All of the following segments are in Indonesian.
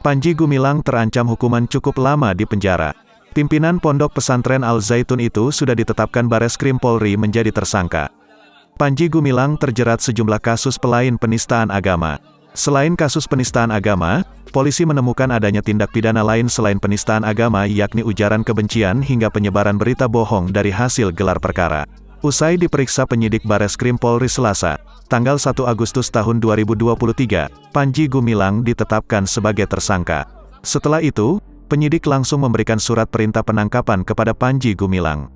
Panji Gumilang terancam hukuman cukup lama di penjara. Pimpinan Pondok Pesantren Al Zaitun itu sudah ditetapkan Bareskrim Polri menjadi tersangka. Panji Gumilang terjerat sejumlah kasus pelain penistaan agama. Selain kasus penistaan agama, polisi menemukan adanya tindak pidana lain selain penistaan agama yakni ujaran kebencian hingga penyebaran berita bohong dari hasil gelar perkara. Usai diperiksa penyidik Bareskrim Polri Selasa, tanggal 1 Agustus tahun 2023, Panji Gumilang ditetapkan sebagai tersangka. Setelah itu, penyidik langsung memberikan surat perintah penangkapan kepada Panji Gumilang.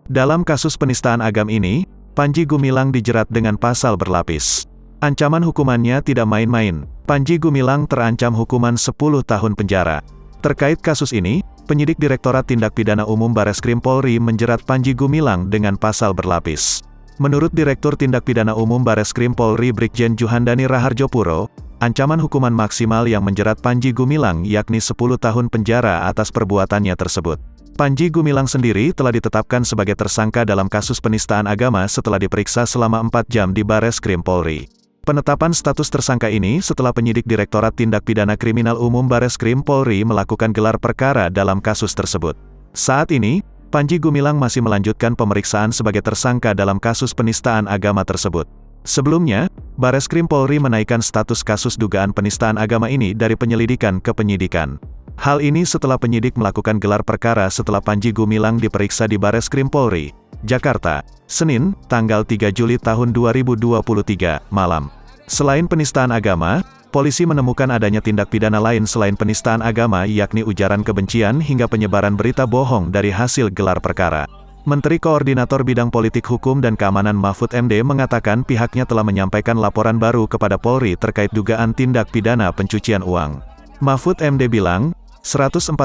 Dalam kasus penistaan agama ini, Panji Gumilang dijerat dengan pasal berlapis. Ancaman hukumannya tidak main-main. Panji Gumilang terancam hukuman 10 tahun penjara. Terkait kasus ini, penyidik Direktorat Tindak Pidana Umum Bareskrim Polri menjerat Panji Gumilang dengan pasal berlapis. Menurut Direktur Tindak Pidana Umum Bareskrim Polri Brigjen Juhandani Raharjopuro, ancaman hukuman maksimal yang menjerat Panji Gumilang yakni 10 tahun penjara atas perbuatannya tersebut. Panji Gumilang sendiri telah ditetapkan sebagai tersangka dalam kasus penistaan agama setelah diperiksa selama 4 jam di Bareskrim Polri. Penetapan status tersangka ini setelah penyidik Direktorat Tindak Pidana Kriminal Umum Bareskrim Polri melakukan gelar perkara dalam kasus tersebut. Saat ini, Panji Gumilang masih melanjutkan pemeriksaan sebagai tersangka dalam kasus penistaan agama tersebut. Sebelumnya, Bareskrim Polri menaikkan status kasus dugaan penistaan agama ini dari penyelidikan ke penyidikan. Hal ini setelah penyidik melakukan gelar perkara setelah Panji Gumilang diperiksa di Bareskrim Polri, Jakarta, Senin, tanggal 3 Juli tahun 2023, malam. Selain penistaan agama, polisi menemukan adanya tindak pidana lain selain penistaan agama yakni ujaran kebencian hingga penyebaran berita bohong dari hasil gelar perkara. Menteri Koordinator Bidang Politik Hukum dan Keamanan Mahfud MD mengatakan pihaknya telah menyampaikan laporan baru kepada Polri terkait dugaan tindak pidana pencucian uang. Mahfud MD bilang, 145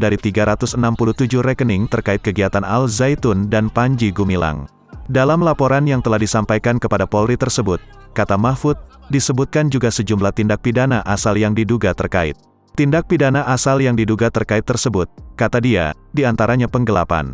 dari 367 rekening terkait kegiatan Al Zaitun dan Panji Gumilang. Dalam laporan yang telah disampaikan kepada Polri tersebut, kata Mahfud, disebutkan juga sejumlah tindak pidana asal yang diduga terkait. Tindak pidana asal yang diduga terkait tersebut, kata dia, diantaranya penggelapan,